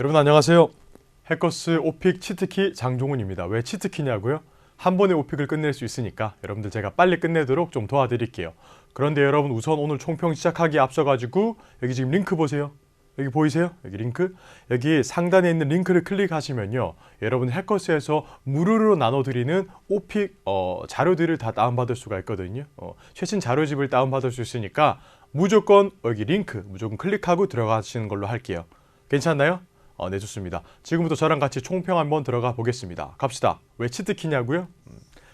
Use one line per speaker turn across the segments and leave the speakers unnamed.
여러분 안녕하세요. 해커스 오픽 치트키 장종훈입니다. 왜 치트키냐고요? 한 번에 오픽을 끝낼 수 있으니까 여러분들 제가 빨리 끝내도록 좀 도와드릴게요. 그런데 여러분 우선 오늘 총평 시작하기에 앞서가지고 여기 지금 링크 보세요. 여기 보이세요? 여기 링크. 여기 상단에 있는 링크를 클릭하시면요. 여러분 해커스에서 무료로 나눠드리는 오픽 자료들을 다 다운받을 수가 있거든요. 최신 자료집을 다운받을 수 있으니까 무조건 여기 링크 무조건 클릭하고 들어가시는 걸로 할게요. 괜찮나요? 네, 좋습니다. 지금부터 저랑 같이 총평 한번 들어가 보겠습니다. 갑시다. 왜 치트키냐고요?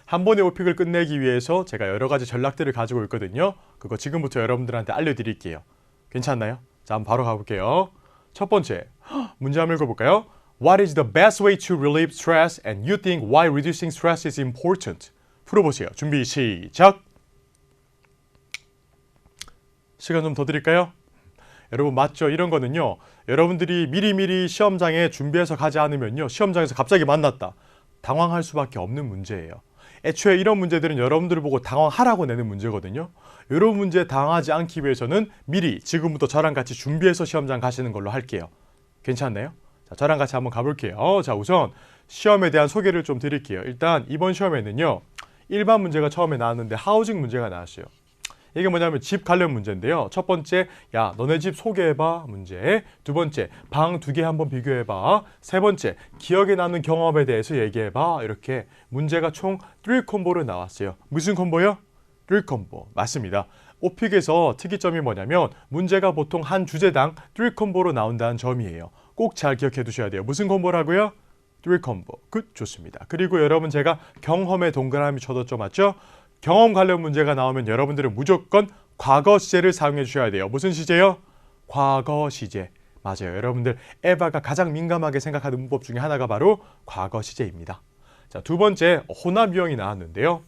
한 번에 오픽을 끝내기 위해서 제가 여러 가지 전략들을 가지고 있거든요. 그거 지금부터 여러분들한테 알려드릴게요. 괜찮나요? 자, 한번 바로 가볼게요. 첫 번째, 문제 한번 읽어볼까요? What is the best way to relieve stress and you think why reducing stress is important? 풀어보세요. 준비 시작! 시간 좀 더 드릴까요? 여러분 맞죠? 이런 거는요. 여러분들이 미리미리 시험장에 준비해서 가지 않으면요. 시험장에서 갑자기 만났다. 당황할 수밖에 없는 문제예요. 애초에 이런 문제들은 여러분들을 보고 당황하라고 내는 문제거든요. 이런 문제에 당하지 않기 위해서는 미리 지금부터 저랑 같이 준비해서 시험장 가시는 걸로 할게요. 괜찮나요? 자, 저랑 같이 한번 가볼게요. 자, 우선 시험에 대한 소개를 좀 드릴게요. 일단 이번 시험에는요. 일반 문제가 처음에 나왔는데 하우징 문제가 나왔어요. 이게 뭐냐면 집 관련 문제인데요. 첫 번째, 야 너네 집 소개해봐 문제. 두 번째, 방 2개 한번 비교해봐. 세 번째, 기억에 남는 경험에 대해서 얘기해봐. 이렇게 문제가 총 3콤보로 나왔어요. 무슨 콤보요? 3콤보. 맞습니다. 오픽에서 특이점이 뭐냐면 문제가 보통 한 주제당 3콤보로 나온다는 점이에요. 꼭 잘 기억해 두셔야 돼요. 무슨 콤보라고요? 3콤보. 굿, 좋습니다. 그리고 여러분 제가 경험에 동그라미 쳐뒀죠, 맞죠? 경험 관련 문제가 나오면 여러분들은 무조건 과거 시제를 사용해 주셔야 돼요. 무슨 시제요? 과거 시제. 맞아요. 여러분들 에바가 가장 민감하게 생각하는 문법 중에 하나가 바로 과거 시제입니다. 자, 두 번째 혼합 유형이 나왔는데요.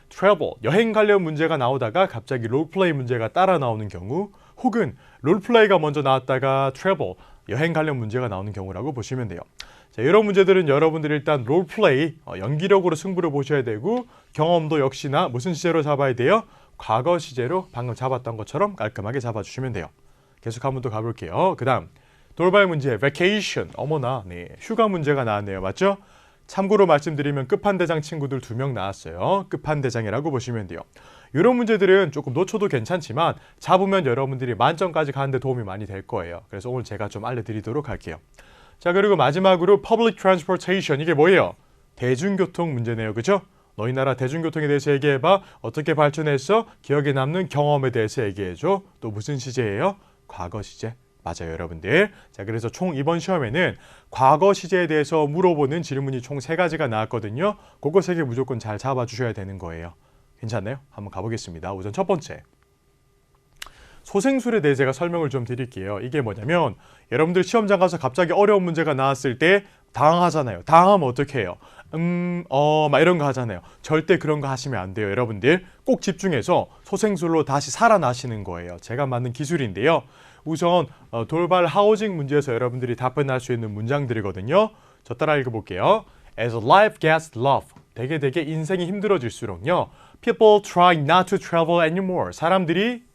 travel, 여행 관련 문제가 나오다가 갑자기 롤플레이 문제가 따라 나오는 경우, 혹은 롤플레이가 먼저 나왔다가 travel, 여행 관련 문제가 나오는 경우라고 보시면 돼요. 자, 이런 문제들은 여러분들이 일단 롤플레이, 연기력으로 승부를 보셔야 되고, 경험도 역시나 무슨 시제로 잡아야 돼요? 과거 시제로 방금 잡았던 것처럼 깔끔하게 잡아주시면 돼요. 계속 한번 또 가볼게요. 그 다음 돌발 문제, vacation. 어머나, 네, 휴가 문제가 나왔네요. 맞죠? 참고로 말씀드리면 끝판대장 친구들 2명 나왔어요. 끝판대장이라고 보시면 돼요. 이런 문제들은 조금 놓쳐도 괜찮지만 잡으면 여러분들이 만점까지 가는데 도움이 많이 될 거예요. 그래서 오늘 제가 좀 알려드리도록 할게요. 자, 그리고 마지막으로 public transportation. 이게 뭐예요? 대중교통 문제네요. 그죠? 너희 나라 대중교통에 대해서 얘기해봐. 어떻게 발전했어? 기억에 남는 경험에 대해서 얘기해줘. 또 무슨 시제예요? 과거 시제. 맞아요, 여러분들. 자, 그래서 총 이번 시험에는 과거 시제에 대해서 물어보는 질문이 총 3가지가 나왔거든요. 그거 3개 무조건 잘 잡아주셔야 되는 거예요. 괜찮나요? 한번 가보겠습니다. 우선 첫 번째. 소생술에 대해 제가 설명을 좀 드릴게요. 이게 뭐냐면 여러분들 시험장 가서 갑자기 어려운 문제가 나왔을 때 당황하잖아요. 당황하면 어떻게 해요? 막 이런 거 하잖아요. 절대 그런 거 하시면 안 돼요. 여러분들 꼭 집중해서 소생술로 다시 살아나시는 거예요. 제가 만든 기술인데요. 우선 돌발 하우징 문제에서 여러분들이 답변할 수 있는 문장들이거든요. 저 따라 읽어볼게요. As life gets tough, 되게 인생이 힘들어질수록요. People try not to travel anymore. 사람들이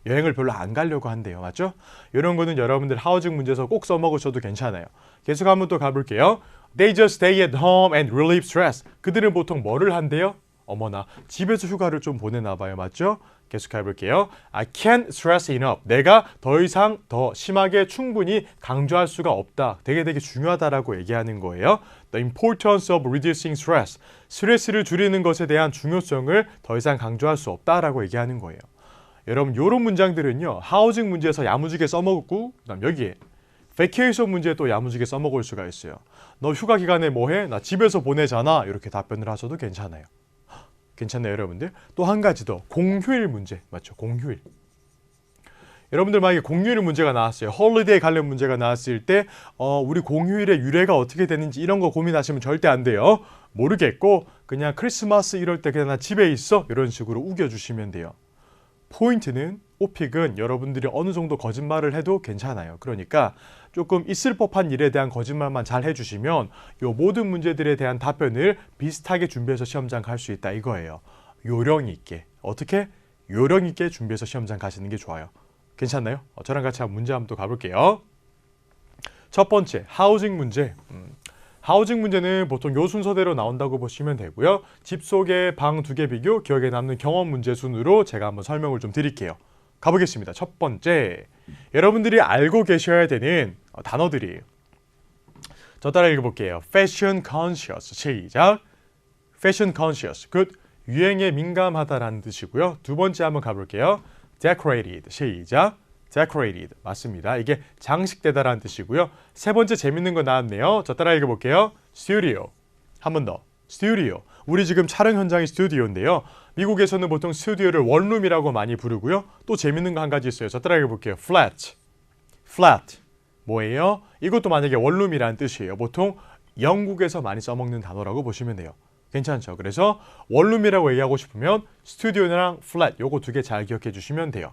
여행을 별로 안 가려고 한대요. 맞죠? 이런 거는 여러분들 하우징 문제에서 꼭 써먹으셔도 괜찮아요. 계속 한번 또 가볼게요. They just stay at home and relieve stress. 그들은 보통 뭐를 한대요? 어머나, 집에서 휴가를 좀 보내나 봐요. 맞죠? 계속 해볼게요. I can't stress enough. 내가 더 이상 더 심하게 충분히 강조할 수가 없다. 되게 중요하다라고 얘기하는 거예요. The importance of reducing stress. 스트레스를 줄이는 것에 대한 중요성을 더 이상 강조할 수 없다라고 얘기하는 거예요. 여러분 이런 문장들은요. 하우징 문제에서 야무지게 써먹고 그다음 여기에 vacation 문제에 또 야무지게 써먹을 수가 있어요. 너 휴가 기간에 뭐해? 나 집에서 보내잖아. 이렇게 답변을 하셔도 괜찮아요. 괜찮나요, 여러분들? 또 한 가지 더. 공휴일 문제. 맞죠? 공휴일. 여러분들 만약에 공휴일 문제가 나왔어요. 홀리데이 관련 문제가 나왔을 때 우리 공휴일의 유래가 어떻게 되는지 이런 거 고민하시면 절대 안 돼요. 모르겠고 그냥 크리스마스 이럴 때 그냥 나 집에 있어. 이런 식으로 우겨주시면 돼요. 포인트는 오픽은 여러분들이 어느 정도 거짓말을 해도 괜찮아요. 그러니까 조금 있을 법한 일에 대한 거짓말만 잘 해주시면 요 모든 문제들에 대한 답변을 비슷하게 준비해서 시험장 갈 수 있다 이거예요. 요령 있게. 어떻게? 요령 있게 준비해서 시험장 가시는 게 좋아요. 괜찮나요? 저랑 같이 문제 한번 또 가볼게요. 첫 번째, 하우징 문제. 하우징 문제는 보통 요 순서대로 나온다고 보시면 되고요. 집 소개, 방 2개 비교, 기억에 남는 경험 문제 순으로 제가 한번 설명을 좀 드릴게요. 가보겠습니다. 첫 번째, 여러분들이 알고 계셔야 되는 단어들이에요. 저 따라 읽어볼게요. Fashion conscious. 시작. Fashion conscious. 그 유행에 민감하다라는 뜻이고요. 두 번째 한번 가볼게요. Decorated. 시작. Decorated. 맞습니다. 이게 장식되다라는 뜻이고요. 세 번째 재밌는 거 나왔네요. 저 따라 읽어볼게요. Studio. 한 번 더. Studio. 우리 지금 촬영 현장이 스튜디오인데요. 미국에서는 보통 스튜디오를 원룸이라고 많이 부르고요. 또 재밌는 거 한 가지 있어요. 저 따라 읽어볼게요. Flat. Flat. 뭐예요? 이것도 만약에 원룸이라는 뜻이에요. 보통 영국에서 많이 써먹는 단어라고 보시면 돼요. 괜찮죠? 그래서 원룸이라고 얘기하고 싶으면 스튜디오랑 플랫 요거 2개 잘 기억해 주시면 돼요.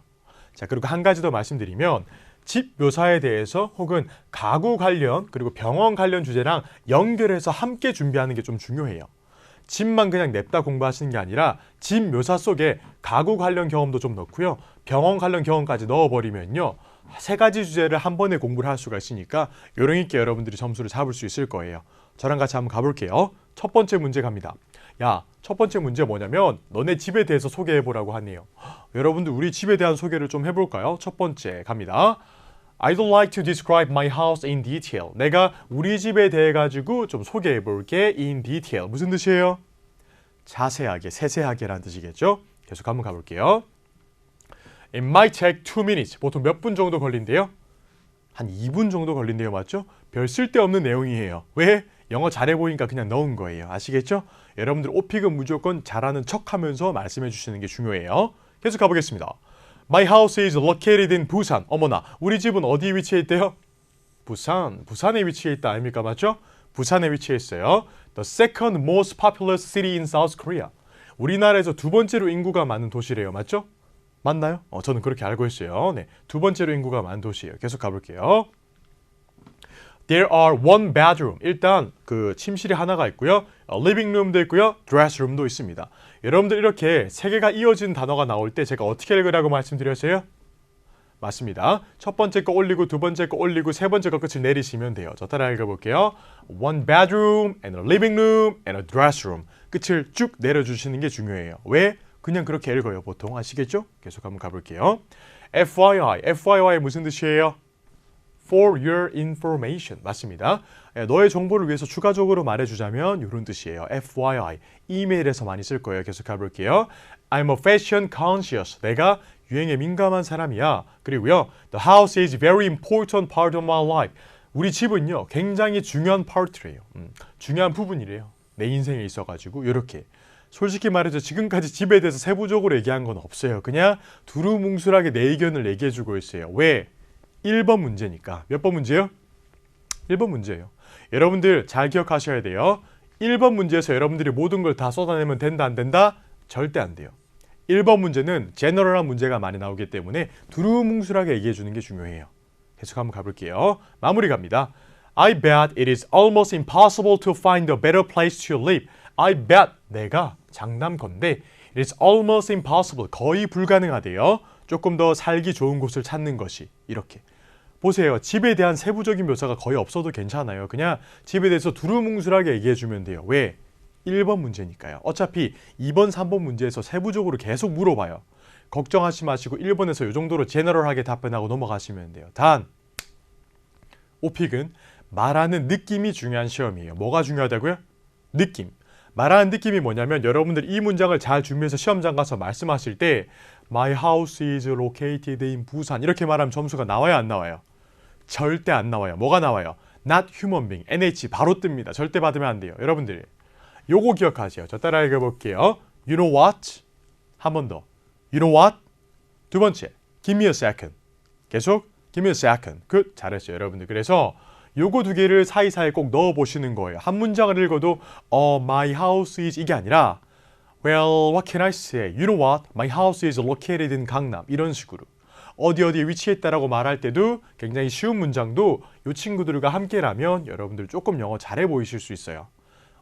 자, 그리고 한 가지 더 말씀드리면 집 묘사에 대해서 혹은 가구 관련 그리고 병원 관련 주제랑 연결해서 함께 준비하는 게 좀 중요해요. 집만 그냥 냅다 공부하시는 게 아니라 집 묘사 속에 가구 관련 경험도 좀 넣고요. 병원 관련 경험까지 넣어버리면요. 3가지 주제를 한 번에 공부를 할 수가 있으니까 요령 있게 여러분들이 점수를 잡을 수 있을 거예요. 저랑 같이 한번 가볼게요. 첫 번째 문제 갑니다. 야, 첫 번째 문제 뭐냐면 너네 집에 대해서 소개해보라고 하네요. 여러분들 우리 집에 대한 소개를 좀 해볼까요? 첫 번째 갑니다. I'd like to describe my house in detail. 내가 우리 집에 대해 가지고 좀 소개해볼게. in detail. 무슨 뜻이에요? 자세하게, 세세하게라는 뜻이겠죠? 계속 한번 가볼게요. It might take 2 minutes. 보통 몇 분 정도 걸린대요? 한 2분 정도 걸린대요. 맞죠? 별 쓸데없는 내용이에요. 왜? 영어 잘해 보이니까 그냥 넣은 거예요. 아시겠죠? 여러분들 오픽은 무조건 잘하는 척하면서 말씀해 주시는 게 중요해요. 계속 가보겠습니다. My house is located in Busan. 어머나, 우리 집은 어디에 위치해 있대요? 부산에 위치해 있다 아닙니까? 맞죠? 부산에 위치해 있어요. The second most populous city in South Korea. 우리나라에서 2번째로 인구가 많은 도시래요. 맞죠? 맞나요? 저는 그렇게 알고 있어요. 네, 2번째로 인구가 많은 도시예요. 계속 가볼게요. There are 1 bedroom. 일단 그 침실이 하나가 있고요. living room도 있고요. dress room도 있습니다. 여러분들 이렇게 3개가 이어진 단어가 나올 때 제가 어떻게 읽으라고 말씀드렸어요? 맞습니다. 첫 번째 거 올리고 두 번째 거 올리고 세 번째 거 끝을 내리시면 돼요. 저 따라 읽어볼게요. 1 bedroom and a living room and a dress room. 끝을 쭉 내려주시는 게 중요해요. 왜? 그냥 그렇게 읽어요. 보통 아시겠죠? 계속 한번 가볼게요. FYI. FYI 무슨 뜻이에요? For your information. 맞습니다. 너의 정보를 위해서 추가적으로 말해주자면 이런 뜻이에요. FYI. 이메일에서 많이 쓸 거예요. 계속 가볼게요. I'm a fashion conscious. 내가 유행에 민감한 사람이야. 그리고요. The house is very important part of my life. 우리 집은요. 굉장히 중요한 파트래요. 중요한 부분이래요. 내 인생에 있어가지고 이렇게. 솔직히 말해서 지금까지 집에 대해서 세부적으로 얘기한 건 없어요. 그냥 두루뭉술하게 내 의견을 얘기해주고 있어요. 왜? 1번 문제니까. 몇 번 문제요? 1번 문제예요. 여러분들 잘 기억하셔야 돼요. 1번 문제에서 여러분들이 모든 걸 다 쏟아내면 된다 안 된다? 절대 안 돼요. 1번 문제는 제너럴한 문제가 많이 나오기 때문에 두루뭉술하게 얘기해 주는 게 중요해요. 계속 한번 가볼게요. 마무리 갑니다. I bet it is almost impossible to find a better place to live. I bet 내가 장담컨대 it is almost impossible 거의 불가능하대요. 조금 더 살기 좋은 곳을 찾는 것이 이렇게. 보세요. 집에 대한 세부적인 묘사가 거의 없어도 괜찮아요. 그냥 집에 대해서 두루뭉술하게 얘기해주면 돼요. 왜? 1번 문제니까요. 어차피 2번, 3번 문제에서 세부적으로 계속 물어봐요. 걱정하지 마시고 1번에서 이 정도로 제너럴하게 답변하고 넘어가시면 돼요. 단, 오픽은 말하는 느낌이 중요한 시험이에요. 뭐가 중요하다고요? 느낌. 말하는 느낌이 뭐냐면 여러분들 이 문장을 잘 준비해서 시험장 가서 말씀하실 때 My house is located in 부산 이렇게 말하면 점수가 나와요 안 나와요? 절대 안 나와요. 뭐가 나와요? Not human being. NH 바로 뜹니다. 절대 받으면 안 돼요. 여러분들 요거 기억하세요. 저 따라 읽어볼게요. You know what? 한 번 더. You know what? 두 번째. Give me a second. 계속 Give me a second. 굿. 잘했어요 여러분들. 그래서 요거 2개를 사이사이에 꼭 넣어보시는 거예요. 한 문장을 읽어도 my house is 이게 아니라 Well, what can I say? You know what? My house is located in 강남. 이런 식으로. 어디에 위치했다라고 말할 때도 굉장히 쉬운 문장도 이 친구들과 함께라면 여러분들 조금 영어 잘해 보이실 수 있어요.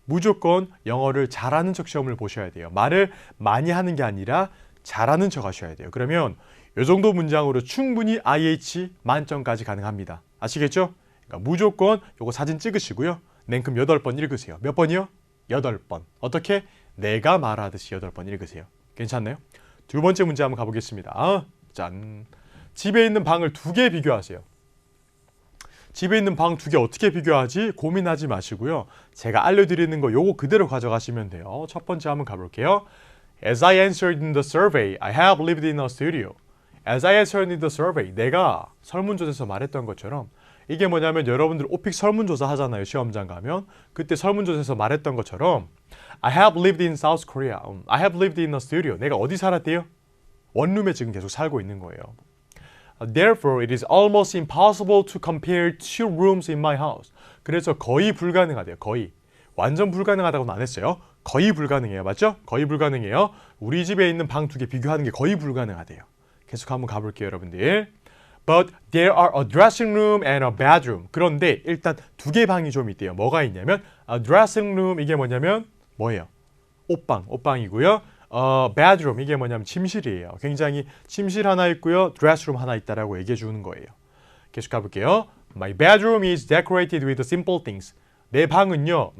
무조건 영어를 잘하는 척 시험을 보셔야 돼요. 말을 많이 하는 게 아니라 잘하는 척 하셔야 돼요. 그러면 이 정도 문장으로 충분히 IH 만점까지 가능합니다. 아시겠죠? 그러니까 무조건 요거 사진 찍으시고요. 냉큼 8번 읽으세요. 몇 번이요? 8번. 어떻게? 내가 말하듯이 8번 읽으세요. 괜찮나요? 두 번째 문제 한번 가보겠습니다. 짠. 집에 있는 방을 2개 비교하세요. 집에 있는 방 2개 어떻게 비교하지? 고민하지 마시고요. 제가 알려드리는 거 요거 그대로 가져가시면 돼요. 첫 번째 한번 가볼게요. As I answered in the survey, I have lived in a studio. As I answered in the survey, 내가 설문조사에서 말했던 것처럼 이게 뭐냐면 여러분들 오픽 설문조사 하잖아요. 시험장 가면. 그때 설문조사에서 말했던 것처럼 I have lived in South Korea. I have lived in a studio. 내가 어디 살았대요? 원룸에 지금 계속 살고 있는 거예요. Therefore, it is almost impossible to compare two rooms in my house. 그래서 거의 불가능하대요. 거의. 완전 불가능하다고는 안 했어요. 거의 불가능해요. 맞죠? 거의 불가능해요. 우리 집에 있는 방 2개 비교하는 게 거의 불가능하대요. 계속 한번 가볼게요, 여러분들. But there are a dressing room and a bedroom. 그런데 일단 2개 방이 좀 있대요. 뭐가 있냐면 a dressing room 이게 뭐냐면 뭐예요? 옷방이고요. bedroom 이게 뭐냐면 침실이에요. 굉장히 침실 하나 있고요. dressroom 하나 있다라고 얘기해 주는 거예요. 계속 가볼게요. My bedroom is decorated with simple things. 내 방은요.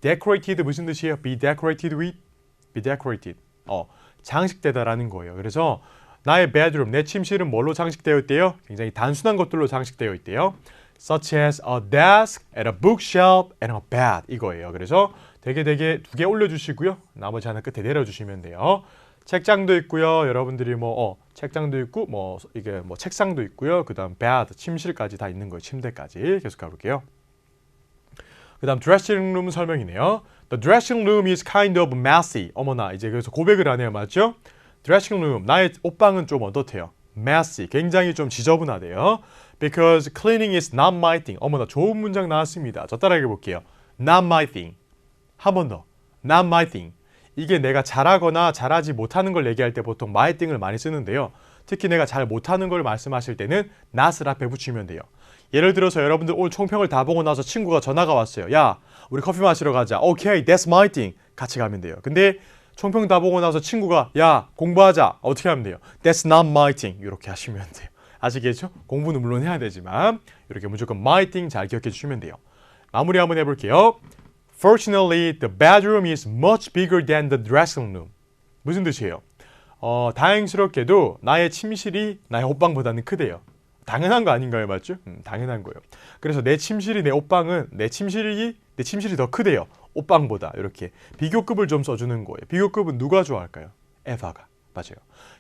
decorated 무슨 뜻이에요? Be decorated with? Be decorated. 장식되다라는 거예요. 그래서 나의 bedroom, 내 침실은 뭘로 장식되어 있대요? 굉장히 단순한 것들로 장식되어 있대요. Such as a desk, and a bookshelf, and a bed. 이거예요. 그래서 되게 2개 올려주시고요. 나머지 하나 끝에 내려주시면 돼요. 책장도 있고요. 여러분들이 책장도 있고 이게 책상도 있고요. 그다음 bed, 침실까지 다 있는 거예요. 침대까지. 계속 가볼게요. 그다음 dressing room 설명이네요. The dressing room is kind of messy. 어머나 이제 그래서 고백을 하네요. 맞죠? dressing room, 나의 옷방은 좀 어떻대요? messy, 굉장히 좀 지저분하대요. Because cleaning is not my thing. 어머나 좋은 문장 나왔습니다. 저 따라해 볼게요. Not my thing. 한 번 더. Not my thing. 이게 내가 잘하거나 잘하지 못하는 걸 얘기할 때 보통 my thing을 많이 쓰는데요. 특히 내가 잘 못하는 걸 말씀하실 때는 not을 앞에 붙이면 돼요. 예를 들어서 여러분들 오늘 총평을 다 보고 나서 친구가 전화가 왔어요. 야, 우리 커피 마시러 가자. Okay, that's my thing. 같이 가면 돼요. 근데 총평 다 보고 나서 친구가 야, 공부하자. 어떻게 하면 돼요? That's not my thing. 이렇게 하시면 돼요. 아시겠죠? 공부는 물론 해야 되지만 이렇게 무조건 my thing 잘 기억해 주시면 돼요. 마무리 한번 해볼게요. Fortunately, the bedroom is much bigger than the dressing room. 무슨 뜻이에요? 다행스럽게도 나의 침실이 나의 옷방보다는 크대요. 당연한 거 아닌가요? 맞죠? 당연한 거예요. 그래서 내 침실이 내 옷방은 내 침실이 더 크대요. 옷방보다. 이렇게 비교급을 좀 써주는 거예요. 비교급은 누가 좋아할까요? 에바가. 맞아요.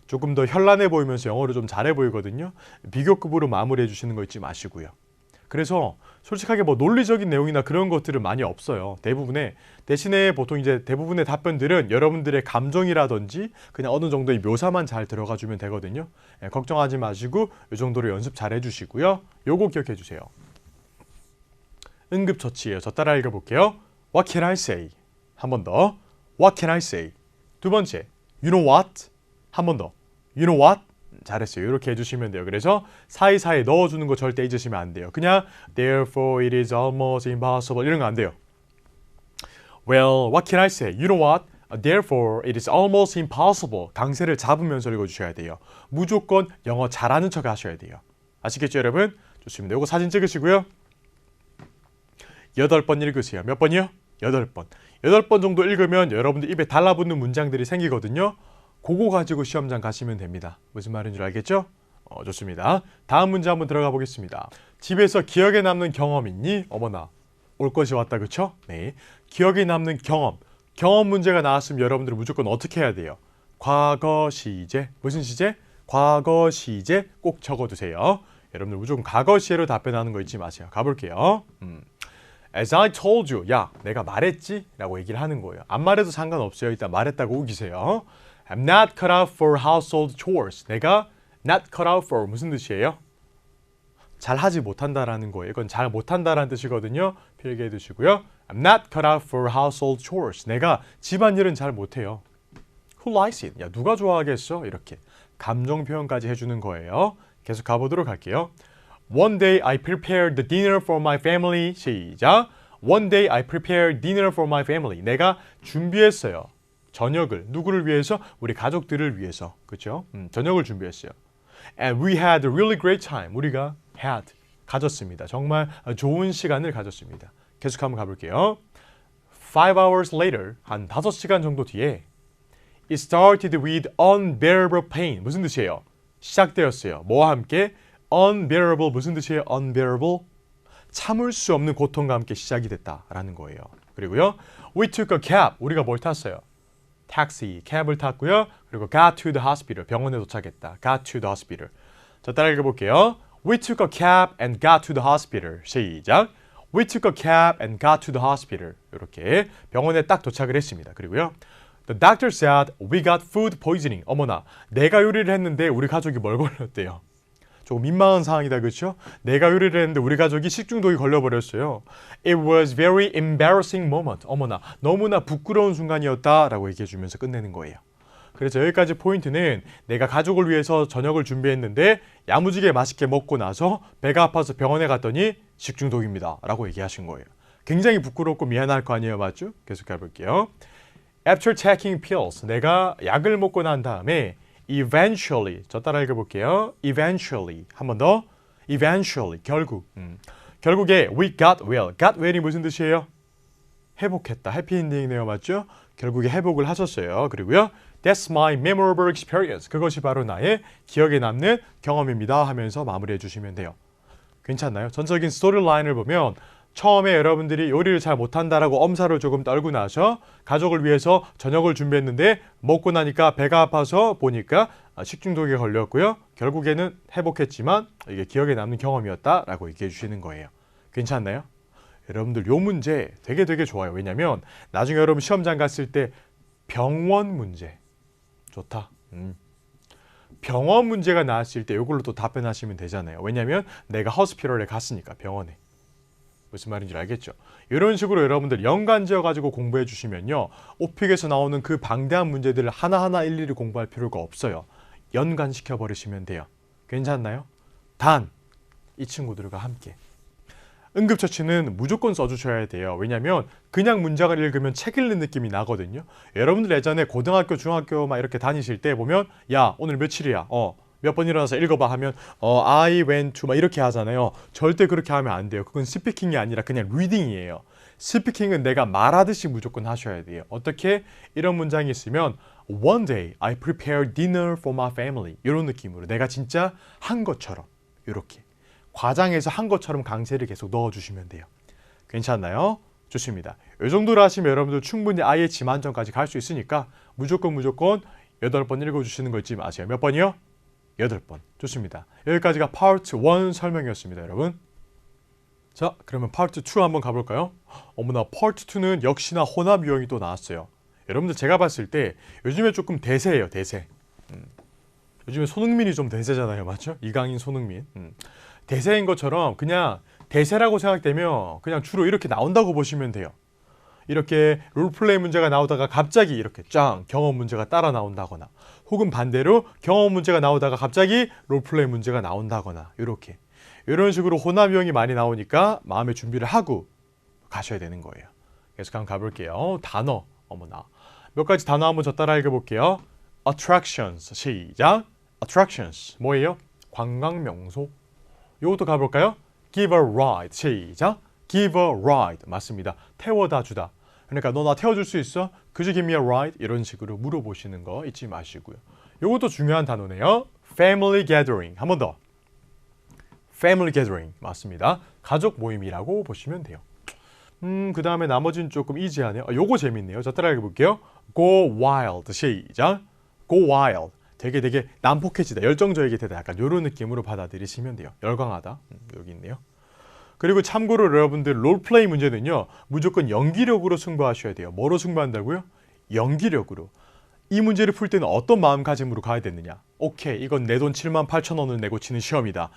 조금 더 현란해 보이면서 영어로 좀 잘해 보이거든요. 비교급으로 마무리해 주시는 거 잊지 마시고요. 그래서 솔직하게 논리적인 내용이나 그런 것들은 많이 없어요. 대신에 보통 이제 대부분의 답변들은 여러분들의 감정이라든지 그냥 어느 정도의 묘사만 잘 들어가 주면 되거든요. 걱정하지 마시고 이 정도로 연습 잘 해주시고요. 요거 기억해 주세요. 응급처치예요. 저 따라 읽어볼게요. What can I say? 한 번 더. What can I say? 두 번째. You know what? 한 번 더. You know what? 잘했어요. 이렇게 해주시면 돼요. 그래서 사이사이 넣어주는 거 절대 잊으시면 안 돼요. 그냥 Therefore it is almost impossible 이런 거 안 돼요. Well, what can I say? You know what? Therefore it is almost impossible. 강세를 잡으면서 읽어주셔야 돼요. 무조건 영어 잘하는 척 하셔야 돼요. 아시겠죠 여러분? 좋습니다. 이거 사진 찍으시고요. 8번 읽으세요. 몇 번이요? 8번. 8번 정도 읽으면 여러분들 입에 달라붙는 문장들이 생기거든요. 그거 가지고 시험장 가시면 됩니다. 무슨 말인 줄 알겠죠? 좋습니다. 다음 문제 한번 들어가 보겠습니다. 집에서 기억에 남는 경험 있니? 어머나, 올 것이 왔다 그쵸? 네. 기억에 남는 경험 문제가 나왔으면 여러분들은 무조건 어떻게 해야 돼요? 과거 시제. 무슨 시제? 과거 시제 꼭 적어두세요. 여러분들 무조건 과거 시제로 답변하는 거 잊지 마세요. 가볼게요. As I told you. 야, 내가 말했지? 라고 얘기를 하는 거예요. 안 말해도 상관없어요. 일단 말했다고 우기세요. I'm not cut out for household chores. 내가 not cut out for 무슨 뜻이에요? 잘하지 못한다라는 거예요. 이건 잘 못한다라는 뜻이거든요. 필기해 두시고요. I'm not cut out for household chores. 내가 집안일은 잘 못해요. Who likes it? 야, 누가 좋아하겠어? 이렇게 감정 표현까지 해주는 거예요. 계속 가보도록 할게요. One day I prepared the dinner for my family. 시작. One day I prepared dinner for my family. 내가 준비했어요. 저녁을 누구를 위해서? 우리 가족들을 위해서. 그렇죠? 저녁을 준비했어요. And we had a really great time. 우리가 had 가졌습니다. 정말 좋은 시간을 가졌습니다. 계속 한번 가볼게요. 5 hours later, 한 5시간 정도 뒤에 It started with unbearable pain. 무슨 뜻이에요? 시작되었어요. 뭐와 함께? unbearable. 무슨 뜻이에요? unbearable? 참을 수 없는 고통과 함께 시작이 됐다라는 거예요. 그리고요. We took a cab. 우리가 뭘 탔어요? 택시, 캡을 탔고요. 그리고 got to the hospital. 병원에 도착했다. got to the hospital. 자, 따라 읽어볼게요. We took a cab and got to the hospital. 시작. We took a cab and got to the hospital. 이렇게 병원에 딱 도착을 했습니다. 그리고요. The doctor said we got food poisoning. 어머나, 내가 요리를 했는데 우리 가족이 뭘 걸렸대요. 조금 민망한 상황이다, 그렇죠? 내가 요리를 했는데 우리 가족이 식중독이 걸려버렸어요. It was very embarrassing moment. 어머나, 너무나 부끄러운 순간이었다라고 얘기해주면서 끝내는 거예요. 그래서 여기까지 포인트는 내가 가족을 위해서 저녁을 준비했는데 야무지게 맛있게 먹고 나서 배가 아파서 병원에 갔더니 식중독입니다 라고 얘기하신 거예요. 굉장히 부끄럽고 미안할 거 아니에요, 맞죠? 계속 가볼게요. After taking pills, 내가 약을 먹고 난 다음에 eventually, 저 따라 읽어볼게요. eventually, 한 번 더. eventually, 결국. 결국에 we got well. got well이 무슨 뜻이에요? 회복했다. 해피엔딩이네요, 맞죠? 결국에 회복을 하셨어요. 그리고요. That's my memorable experience. 그것이 바로 나의 기억에 남는 경험입니다 하면서 마무리해 주시면 돼요. 괜찮나요? 전적인 스토리라인을 보면 처음에 여러분들이 요리를 잘 못한다라고 엄살을 조금 떨고 나서 가족을 위해서 저녁을 준비했는데 먹고 나니까 배가 아파서 보니까 식중독에 걸렸고요. 결국에는 회복했지만 이게 기억에 남는 경험이었다라고 얘기해 주시는 거예요. 괜찮나요? 여러분들 요 문제 되게 좋아요. 왜냐면 나중에 여러분 시험장 갔을 때 병원 문제 좋다. 병원 문제가 나왔을 때 이걸로 또 답변하시면 되잖아요. 왜냐면 내가 허스피럴에 갔으니까 병원에. 무슨 말인지 알겠죠? 이런 식으로 여러분들 연관지어가지고 공부해 주시면요. 오픽에서 나오는 그 방대한 문제들을 하나하나 일일이 공부할 필요가 없어요. 연관시켜 버리시면 돼요. 괜찮나요? 단, 이 친구들과 함께. 응급처치는 무조건 써주셔야 돼요. 왜냐면 그냥 문장을 읽으면 책 읽는 느낌이 나거든요. 여러분들 예전에 고등학교, 중학교 막 이렇게 다니실 때 보면 야, 오늘 며칠이야? 몇 번 일어나서 읽어봐 하면 I went to 막 이렇게 하잖아요. 절대 그렇게 하면 안 돼요. 그건 스피킹이 아니라 그냥 리딩이에요. 스피킹은 내가 말하듯이 무조건 하셔야 돼요. 어떻게? 이런 문장이 있으면 One day I prepared dinner for my family. 이런 느낌으로 내가 진짜 한 것처럼 이렇게 과장해서 한 것처럼 강세를 계속 넣어주시면 돼요. 괜찮나요? 좋습니다. 이 정도로 하시면 여러분들 충분히 IH 만점까지 갈 수 있으니까 무조건 8번 읽어주시는 거 잊지 마세요. 몇 번이요? 8번. 좋습니다. 여기까지가 파트 1 설명이었습니다, 여러분. 자, 그러면 파트 2 한번 가볼까요? 어머나, 파트 2는 역시나 혼합 유형이 또 나왔어요. 여러분들 제가 봤을 때 요즘에 조금 대세예요, 대세. 요즘에 손흥민이 좀 대세잖아요, 맞죠? 이강인, 손흥민. 대세인 것처럼 그냥 대세라고 생각되면 그냥 주로 이렇게 나온다고 보시면 돼요. 이렇게 롤플레이 문제가 나오다가 갑자기 이렇게 짱 경험 문제가 따라 나온다거나 혹은 반대로 경험 문제가 나오다가 갑자기 롤플레이 문제가 나온다거나 이렇게 이런 식으로 혼합 유형이 많이 나오니까 마음의 준비를 하고 가셔야 되는 거예요. 계속 한번 가볼게요. 단어, 어머나 몇 가지 단어 한번 저 따라 읽어볼게요. attractions, 시작. attractions, 뭐예요? 관광 명소. 요것도 가볼까요? give a ride, 시작. give a ride, 맞습니다. 태워다 주다. 그러니까 너 나 태워줄 수 있어? Could you give me a ride? 이런 식으로 물어보시는 거 잊지 마시고요. 요것도 중요한 단어네요. family gathering, 한 번 더. family gathering, 맞습니다. 가족 모임이라고 보시면 돼요. 그 다음에 나머지는 조금 이지하네요. 요거 재밌네요. 자, 따라 읽어볼게요. go wild, 시작. go wild. 되게 난폭해지다, 열정적이게 되다. 약간 이런 느낌으로 받아들이시면 돼요. 열광하다. 여기 있네요. 그리고 참고로 여러분들 롤플레이 문제는요. 무조건 연기력으로 승부하셔야 돼요. 뭐로 승부한다고요? 연기력으로. 이 문제를 풀 때는 어떤 마음가짐으로 가야 되느냐. 오케이, 이건 내 돈 78,000원을 내고 치는 시험이다.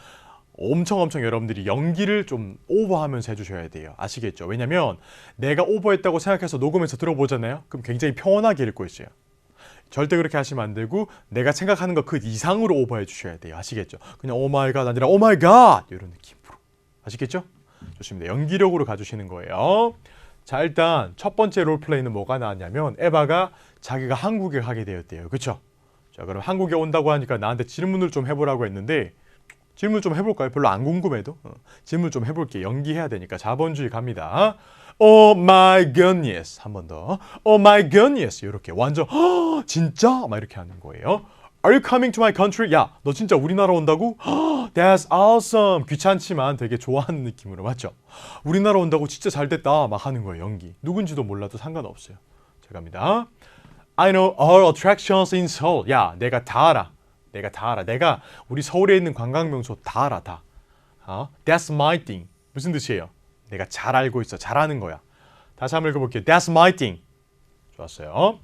엄청 여러분들이 연기를 좀 오버하면서 해주셔야 돼요. 아시겠죠? 왜냐면 내가 오버했다고 생각해서 녹음해서 들어보잖아요. 그럼 굉장히 평온하게 읽고 있어요. 절대 그렇게 하시면 안 되고 내가 생각하는 것 그 이상으로 오버해 주셔야 돼요. 아시겠죠? 그냥 오마이갓 아니라 오마이갓 이런 느낌으로. 아시겠죠? 좋습니다. 연기력으로 가주시는 거예요. 자, 일단 첫 번째 롤플레이는 뭐가 나왔냐면 에바가 자기가 한국에 가게 되었대요. 그쵸? 자, 그럼 한국에 온다고 하니까 나한테 질문을 좀 해보라고 했는데 질문 좀 해볼까요? 별로 안 궁금해도 질문 좀 해볼게. 연기해야 되니까 자본주의 갑니다. Oh my goodness. 한 번 더. Oh my goodness. 이렇게 완전 진짜? 막 이렇게 하는 거예요. Are you coming to my country? 야, 너 진짜 우리나라 온다고? That's awesome. 귀찮지만 되게 좋아하는 느낌으로 맞죠? 우리나라 온다고 진짜 잘 됐다. 막 하는 거예요. 연기. 누군지도 몰라도 상관없어요. 자, 갑니다. I know all attractions in Seoul. 야, 내가 다 알아. 내가 다 알아. 내가 우리 서울에 있는 관광 명소 다 알아. 다. That's my thing. 무슨 뜻이에요? 내가 잘 알고 있어. 잘하는 거야. 다시 한번 읽어볼게요. That's my thing. 좋았어요.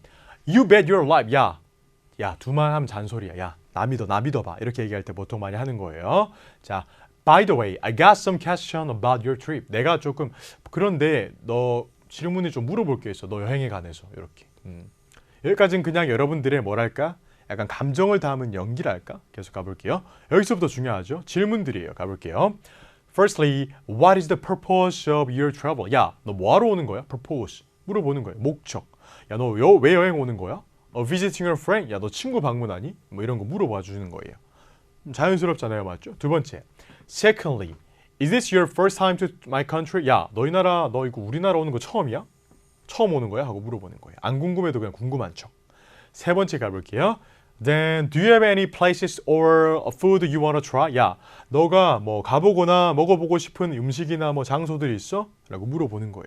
You bet your life. 야, 두 말 하면 잔소리야. 야, 나 믿어봐. 이렇게 얘기할 때 보통 많이 하는 거예요. 자, by the way, I got some question about your trip. 내가 조금 그런데 너 질문이 좀 물어볼 게 있어. 너 여행에 관해서 이렇게. 여기까지는 그냥 여러분들의 뭐랄까? 약간 감정을 담은 연기랄까? 계속 가볼게요. 여기서부터 중요하죠. 질문들이에요. 가볼게요. Firstly, what is the purpose of your travel? 야, 너 뭐하러 오는 거야? Purpose. 물어보는 거예요. 목적. 야, 너 왜 여행 오는 거야? Visiting your friend. 야, 너 친구 방문하니? 뭐 이런 거 물어봐 주는 거예요. 자연스럽잖아요. 맞죠? 두 번째. Secondly, is this your first time to my country? 야, 너 이거 우리나라 오는 거 처음이야? 처음 오는 거야? 하고 물어보는 거예요. 안 궁금해도 그냥 궁금한 척. 세 번째 가볼게요. Then, do you have any places or food you want to try? 야, 너가 뭐 가보거나 먹어보고 싶은 음식이나 뭐 장소들이 있어? 라고 물어보는 거예요.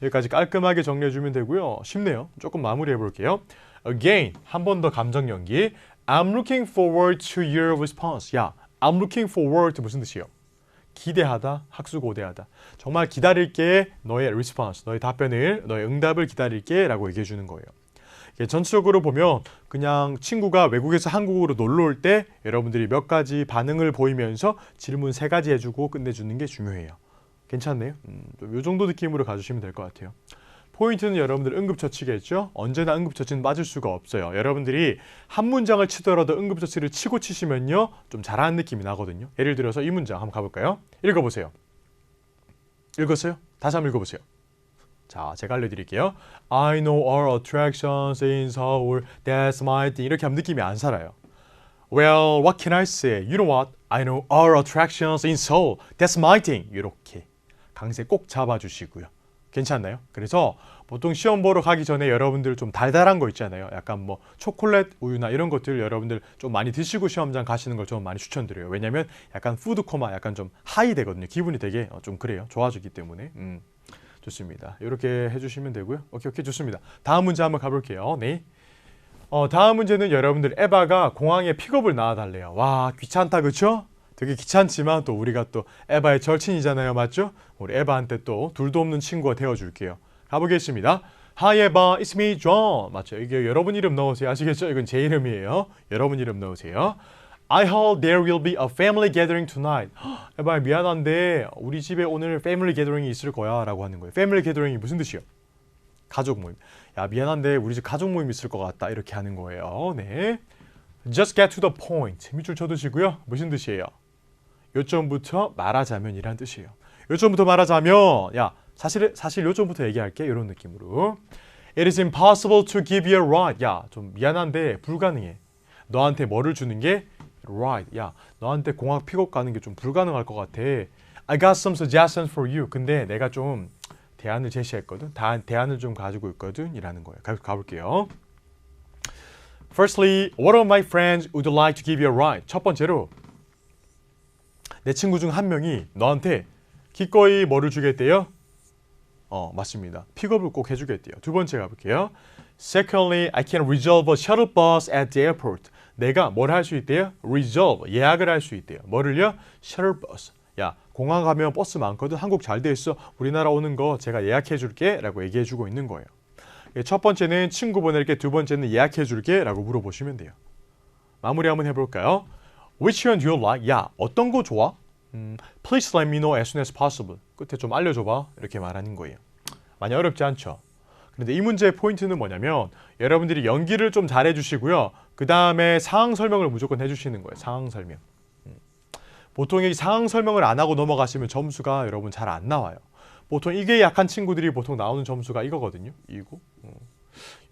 여기까지 깔끔하게 정리해주면 되고요. 쉽네요. 조금 마무리해볼게요. Again, 한 번 더 감정 연기. I'm looking forward to your response. 야, I'm looking forward to 무슨 뜻이에요? 기대하다, 학수고대하다. 정말 기다릴게, 너의 response, 너의 답변을, 너의 응답을 기다릴게 라고 얘기해 주는 거예요. 전체적으로 보면 그냥 친구가 외국에서 한국으로 놀러 올 때 여러분들이 몇 가지 반응을 보이면서 질문 3가지 해주고 끝내주는 게 중요해요. 괜찮네요. 이 정도 느낌으로 가주시면 될 것 같아요. 포인트는 여러분들 응급처치겠죠? 언제나 응급처치는 빠질 수가 없어요. 여러분들이 한 문장을 치더라도 응급처치를 치고 치시면요. 좀 잘하는 느낌이 나거든요. 예를 들어서 이 문장 한번 가볼까요? 읽어보세요. 읽었어요? 다시 한번 읽어보세요. 자, 제가 알려드릴게요. I know all attractions in Seoul. That's my thing. 이렇게 하면 느낌이 안 살아요. Well, what can I say? You know what? I know all attractions in Seoul. That's my thing. 이렇게 강세 꼭 잡아주시고요. 괜찮나요? 그래서 보통 시험 보러 가기 전에 여러분들 좀 달달한 거 있잖아요. 약간 뭐 초콜릿 우유나 이런 것들 여러분들 좀 많이 드시고 시험장 가시는 걸 좀 많이 추천드려요. 왜냐면 약간 푸드 코마 약간 좀 하이 되거든요. 기분이 되게 좀 그래요. 좋아지기 때문에. 좋습니다. 이렇게 해주시면 되고요. 오케이 좋습니다. 다음 문제 한번 가볼게요. 네. 다음 문제는 여러분들 에바가 공항에 픽업을 나와달래요. 와, 귀찮다 그쵸? 되게 귀찮지만 또 우리가 또 에바의 절친이잖아요. 맞죠? 우리 에바한테 또 둘도 없는 친구가 되어줄게요. 가보겠습니다. Hi 에바, it's me John. 맞죠? 이게 여러분 이름 넣으세요. 아시겠죠? 이건 제 이름이에요. 여러분 이름 넣으세요. I heard there will be a family gathering tonight. 에바 미안한데 우리 집에 오늘 family gathering이 있을 거야 라고 하는 거예요. family gathering이 무슨 뜻이요? 가족 모임. 야, 미안한데 우리 집 가족 모임 있을 것 같다. 이렇게 하는 거예요. 네. Just get to the point. 밑줄 쳐두시고요. 무슨 뜻이에요? 요점부터 말하자면 이란 뜻이에요. 요점부터 말하자면 야, 사실 요점부터 얘기할게. 이런 느낌으로. It is impossible to give you a ride. 야, 좀 미안한데 불가능해. 너한테 뭐를 주는 게 ride. 야, 너한테 공항 픽업 가는 게 좀 불가능할 것 같아. I got some suggestions for you. 근데 내가 좀 대안을 제시했거든. 대안을 좀 가지고 있거든. 이라는 거예요. 가볼게요. Firstly, one of my friends would like to give you a ride. 첫 번째로 내 친구 중 한 명이 너한테 기꺼이 뭐를 주겠대요? 맞습니다. 픽업을 꼭 해주겠대요. 두 번째 가볼게요. Secondly, I can reserve a shuttle bus at the airport. 내가 뭘 할 수 있대요? Reserve, 예약을 할 수 있대요. 뭐를요? Shuttle bus. 야, 공항 가면 버스 많거든. 한국 잘 돼 있어. 우리나라 오는 거 제가 예약해 줄게 라고 얘기해 주고 있는 거예요. 첫 번째는 친구 보낼게, 두 번째는 예약해 줄게 라고 물어보시면 돼요. 마무리 한번 해볼까요? Which one do you like? 야, 어떤 거 좋아? Please let me know as soon as possible. 끝에 좀 알려줘봐. 이렇게 말하는 거예요. 많이 어렵지 않죠? 그런데 이 문제의 포인트는 뭐냐면 여러분들이 연기를 좀 잘해주시고요. 그 다음에 상황 설명을 무조건 해주시는 거예요. 상황 설명. 보통 이 상황 설명을 안 하고 넘어가시면 점수가 여러분 잘 안 나와요. 보통 이게 약한 친구들이 보통 나오는 점수가 이거거든요. 이거.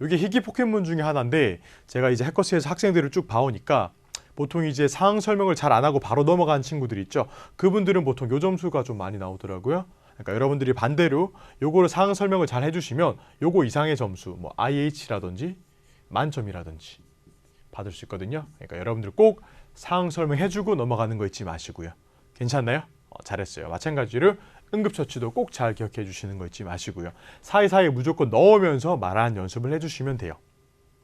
이게 희귀 포켓몬 중에 하나인데 제가 이제 해커스에서 학생들을 쭉 봐오니까 보통 이제 상황 설명을 잘 안 하고 바로 넘어간 친구들 있죠. 그분들은 보통 요 점수가 좀 많이 나오더라고요. 그러니까 여러분들이 반대로 요거를 상황 설명을 잘 해주시면 요거 이상의 점수, 뭐 IH라든지 만점이라든지 받을 수 있거든요. 그러니까 여러분들 꼭 상황 설명해주고 넘어가는 거 잊지 마시고요. 괜찮나요? 잘했어요. 마찬가지로 응급처치도 꼭 잘 기억해 주시는 거 잊지 마시고요. 사이사이에 무조건 넣으면서 말하는 연습을 해주시면 돼요.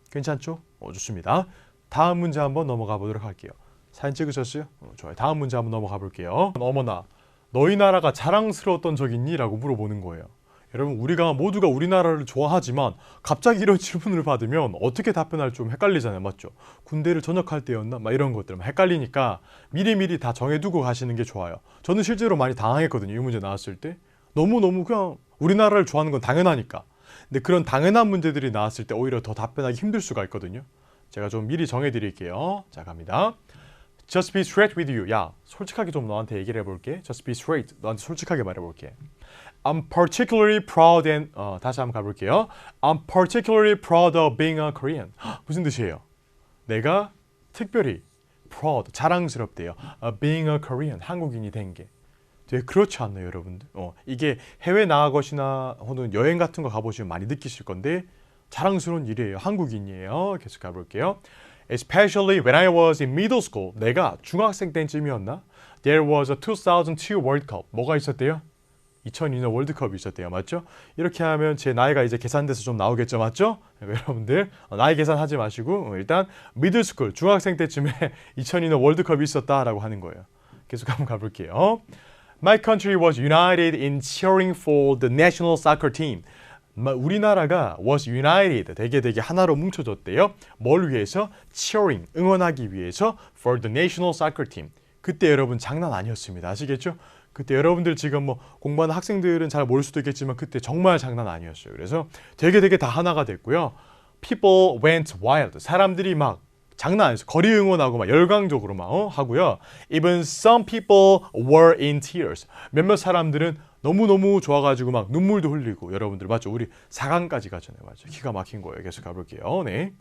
괜찮죠? 좋습니다. 다음 문제 한번 넘어가 보도록 할게요. 사진 찍으셨어요? 좋아요. 다음 문제 한번 넘어가 볼게요. 어머나, 너희 나라가 자랑스러웠던 적 있니? 라고 물어보는 거예요. 여러분, 우리가 모두가 우리나라를 좋아하지만 갑자기 이런 질문을 받으면 어떻게 답변할 좀 헷갈리잖아요. 맞죠? 군대를 전역할 때였나? 막 이런 것들 헷갈리니까 미리미리 다 정해두고 가시는 게 좋아요. 저는 실제로 많이 당황했거든요. 이 문제 나왔을 때. 너무너무 그냥 우리나라를 좋아하는 건 당연하니까. 근데 그런 당연한 문제들이 나왔을 때 오히려 더 답변하기 힘들 수가 있거든요. 제가 좀 미리 정해드릴게요. 자, 갑니다. Just be straight with you. 야, 솔직하게 좀 너한테 얘기를 해볼게. Just be straight. 너한테 솔직하게 말해볼게. I'm particularly proud and 다시 한번 가볼게요. I'm particularly proud of being a Korean. 무슨 뜻이에요? 내가 특별히 proud, 자랑스럽대요. being a Korean, 한국인이 된 게. 되게 그렇지 않나요, 여러분들? 이게 해외 나가거나 혹은 여행 같은 거 가보시면 많이 느끼실 건데 자랑스러운 일이에요. 한국인이에요. 계속 가볼게요. Especially when I was in middle school. 내가 중학생 때쯤이었나? There was a 2002 World Cup. 뭐가 있었대요? 2002년 월드컵이 있었대요. 맞죠? 이렇게 하면 제 나이가 이제 계산돼서 좀 나오겠죠. 맞죠? 여러분들 나이 계산하지 마시고 일단 미들스쿨 중학생 때쯤에 2002년 월드컵이 있었다라고 하는 거예요. 계속 한번 가볼게요. My country was united in cheering for the national soccer team. 우리나라가 was united, 되게 하나로 뭉쳐졌대요. 뭘 위해서? cheering, 응원하기 위해서 for the national soccer team. 그때 여러분 장난 아니었습니다. 아시겠죠? 그때 여러분들 지금 뭐 공부하는 학생들은 잘 모를 수도 있겠지만 그때 정말 장난 아니었어요. 그래서 되게 다 하나가 됐고요. People went wild. 사람들이 막 장난 아니었어요. 거리 응원하고 막 열광적으로 막 하고요. Even some people were in tears. 몇몇 사람들은 너무너무 좋아가지고 막 눈물도 흘리고 여러분들 맞죠? 우리 4강까지 가잖아요. 맞죠? 기가 막힌 거예요. 계속 가볼게요. 네.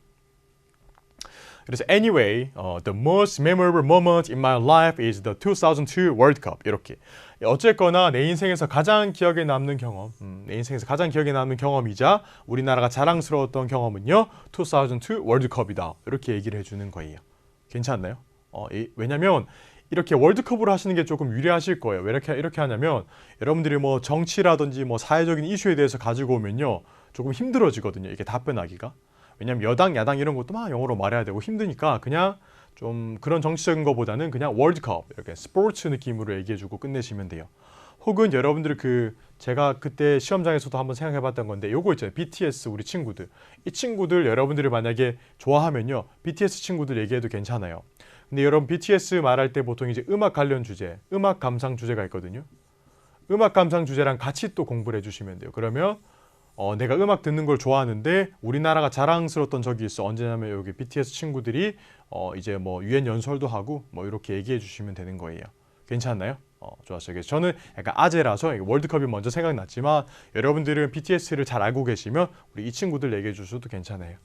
그래서 anyway, the most memorable moment in my life is the 2002 World Cup. 이렇게. 어쨌거나 내 인생에서 가장 기억에 남는 경험, 내 인생에서 가장 기억에 남는 경험이자 우리나라가 자랑스러웠던 경험은요, 2002 월드컵이다. 이렇게 얘기를 해주는 거예요. 괜찮나요? 왜냐면 이렇게 월드컵으로 하시는 게 조금 유리하실 거예요. 왜 이렇게 하냐면 여러분들이 뭐 정치라든지 뭐 사회적인 이슈에 대해서 가지고 오면요, 조금 힘들어지거든요. 이게 답변하기가. 왜냐면 여당, 야당 이런 것도 막 영어로 말해야 되고 힘드니까 그냥 좀 그런 정치적인 것보다는 그냥 월드컵 이렇게 스포츠 느낌으로 얘기해주고 끝내시면 돼요. 혹은 여러분들 제가 그때 시험장에서도 한번 생각해봤던 건데 요거 있잖아요. BTS 우리 친구들. 이 친구들 여러분들이 만약에 좋아하면요. BTS 친구들 얘기해도 괜찮아요. 근데 여러분 BTS 말할 때 보통 이제 음악 관련 주제, 음악 감상 주제가 있거든요. 음악 감상 주제랑 같이 또 공부를 해주시면 돼요. 그러면 내가 음악 듣는 걸 좋아하는데 우리나라가 자랑스러웠던 적이 있어. 언제냐면 여기 BTS 친구들이 이제 뭐 유엔 연설도 하고 뭐 이렇게 얘기해 주시면 되는 거예요. 괜찮나요? 좋았어요. 그래서 저는 약간 아재라서 월드컵이 먼저 생각났지만 여러분들은 BTS를 잘 알고 계시면 우리 이 친구들 얘기해 주셔도 괜찮아요.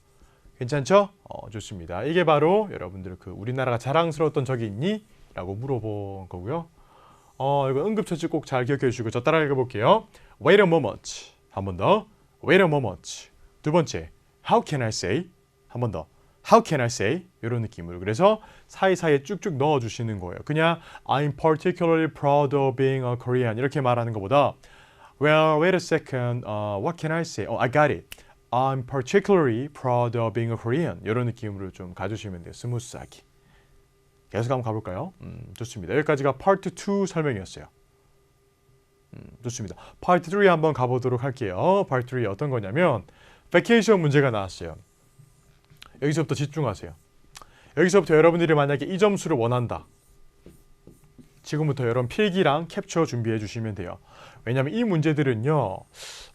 괜찮죠? 좋습니다. 이게 바로 여러분들 우리나라가 자랑스러웠던 적이 있니? 라고 물어본 거고요. 이거 응급처치 꼭 잘 기억해 주시고 저 따라 읽어볼게요. Wait a moment. 한 번 더. Wait a moment. 두 번째. How can I say? 한 번 더. How can I say? 이런 느낌으로. 그래서 사이사이에 쭉쭉 넣어주시는 거예요. 그냥 I'm particularly proud of being a Korean 이렇게 말하는 것보다 Well, wait a second. What can I say? I got it. I'm particularly proud of being a Korean. 이런 느낌으로 좀 가주시면 돼요. 스무스하게. 계속 한번 가볼까요? 좋습니다. 여기까지가 파트 2 설명이었어요. 좋습니다. 파트 3 한번 가보도록 할게요. 파트 3 어떤 거냐면 베케이션 문제가 나왔어요. 여기서부터 집중하세요. 여기서부터 여러분들이 만약에 이 점수를 원한다. 지금부터 여러분 필기랑 캡처 준비해 주시면 돼요. 왜냐하면 이 문제들은요.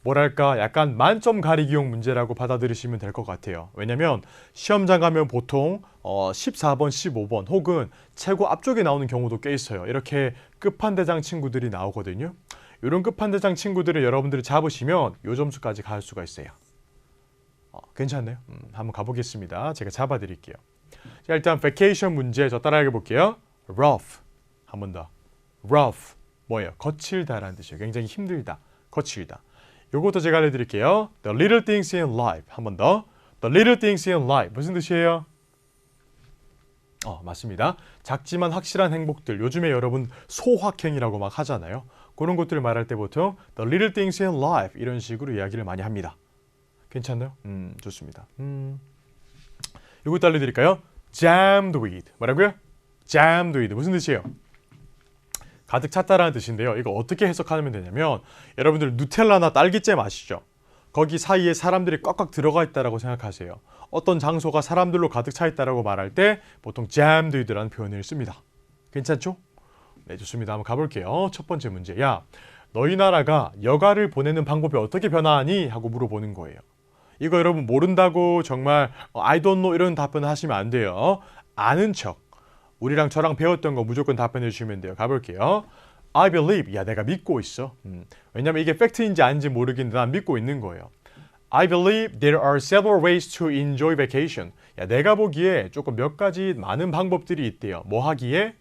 뭐랄까 약간 만점 가리기용 문제라고 받아들이시면 될 것 같아요. 왜냐하면 시험장 가면 보통 14번, 15번 혹은 최고 앞쪽에 나오는 경우도 꽤 있어요. 이렇게 끝판대장 친구들이 나오거든요. 이런 끝판대장 친구들을 여러분들이 잡으시면 이 점수까지 갈 수가 있어요. 괜찮나요? 한번 가보겠습니다. 제가 잡아드릴게요. 자, 일단 vacation 문제 저 따라해 볼게요. rough. 한 번 더. rough. 뭐예요? 거칠다라는 뜻이에요. 굉장히 힘들다. 거칠다. 요것도 제가 알려드릴게요. The little things in life. 한 번 더. The little things in life. 무슨 뜻이에요? 맞습니다. 작지만 확실한 행복들. 요즘에 여러분 소확행이라고 막 하잖아요. 그런 것들을 말할 때 보통 the little things in life 이런 식으로 이야기를 많이 합니다. 괜찮나요? 좋습니다. 이것도 알려드릴까요? jammed with. 뭐라고요? jammed with. 무슨 뜻이에요? 가득 찼다라는 뜻인데요. 이거 어떻게 해석하면 되냐면 여러분들 누텔라나 딸기잼 아시죠? 거기 사이에 사람들이 꽉꽉 들어가 있다라고 생각하세요. 어떤 장소가 사람들로 가득 차 있다라고 말할 때 보통 jammed with라는 표현을 씁니다. 괜찮죠? 네, 좋습니다. 한번 가볼게요. 첫 번째 문제. 야, 너희 나라가 여가를 보내는 방법이 어떻게 변화하니? 하고 물어보는 거예요. 이거 여러분 모른다고 정말 I don't know 이런 답변을 하시면 안 돼요. 아는 척. 우리랑 저랑 배웠던 거 무조건 답변해 주시면 돼요. 가볼게요. I believe. 야, 내가 믿고 있어. 왜냐면 이게 팩트인지 아닌지 모르겠는데 난 믿고 있는 거예요. I believe there are several ways to enjoy vacation. 야, 내가 보기에 조금 몇 가지 많은 방법들이 있대요. 뭐 하기에?